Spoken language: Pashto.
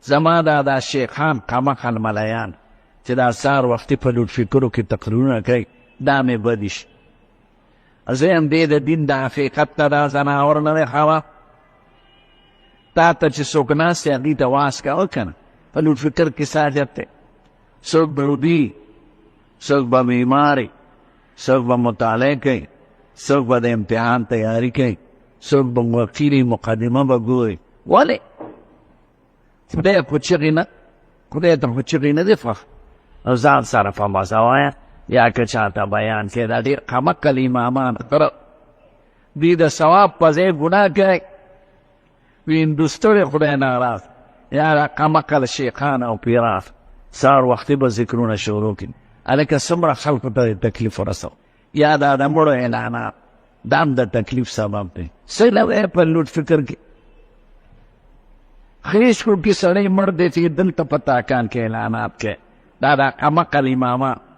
زما دا شیخان قمقل ملایان چې دا سهار وختي په لوډ فکرو کې تقریرونه کوي دا مې بدي شي. زه هم دې د دین د حقیقت ته دا ځناور نه دی ښه تا ته چې څوک ناست دی هغوی ته واز کوه که نه په لوډ فکر کې څه حاجت دی. څوک به ودي، څوک به بیماري، څوک به مطالعه کوي، څوک به د امتحان تیاری کوي، څوک به وکیلي مقدمه به ګوري. ولې خدای خو چغې نه، خدای ته خو چغې نه دی خوښ. او ځان سره په مزه وایه یا که چاته بیان کې دا ډېر قمقل امامان دوی د ثواب په ځای ګناه کوي. وي هندوستړی خدای ناراض یا دا قمقل شیخان او پیران سهار وختي به ذکرونه شروع کړي. هلکه څومره خلکو ته تکلیف ورسو. یا دا د مړو اعلانات دا هم د تکلیف سبب دی. څه لوی په لوډ فکر کې خیش کو کې سړی مړ دی چې دلته په تاکان کې اعلانات کوي. دا قمقل امامان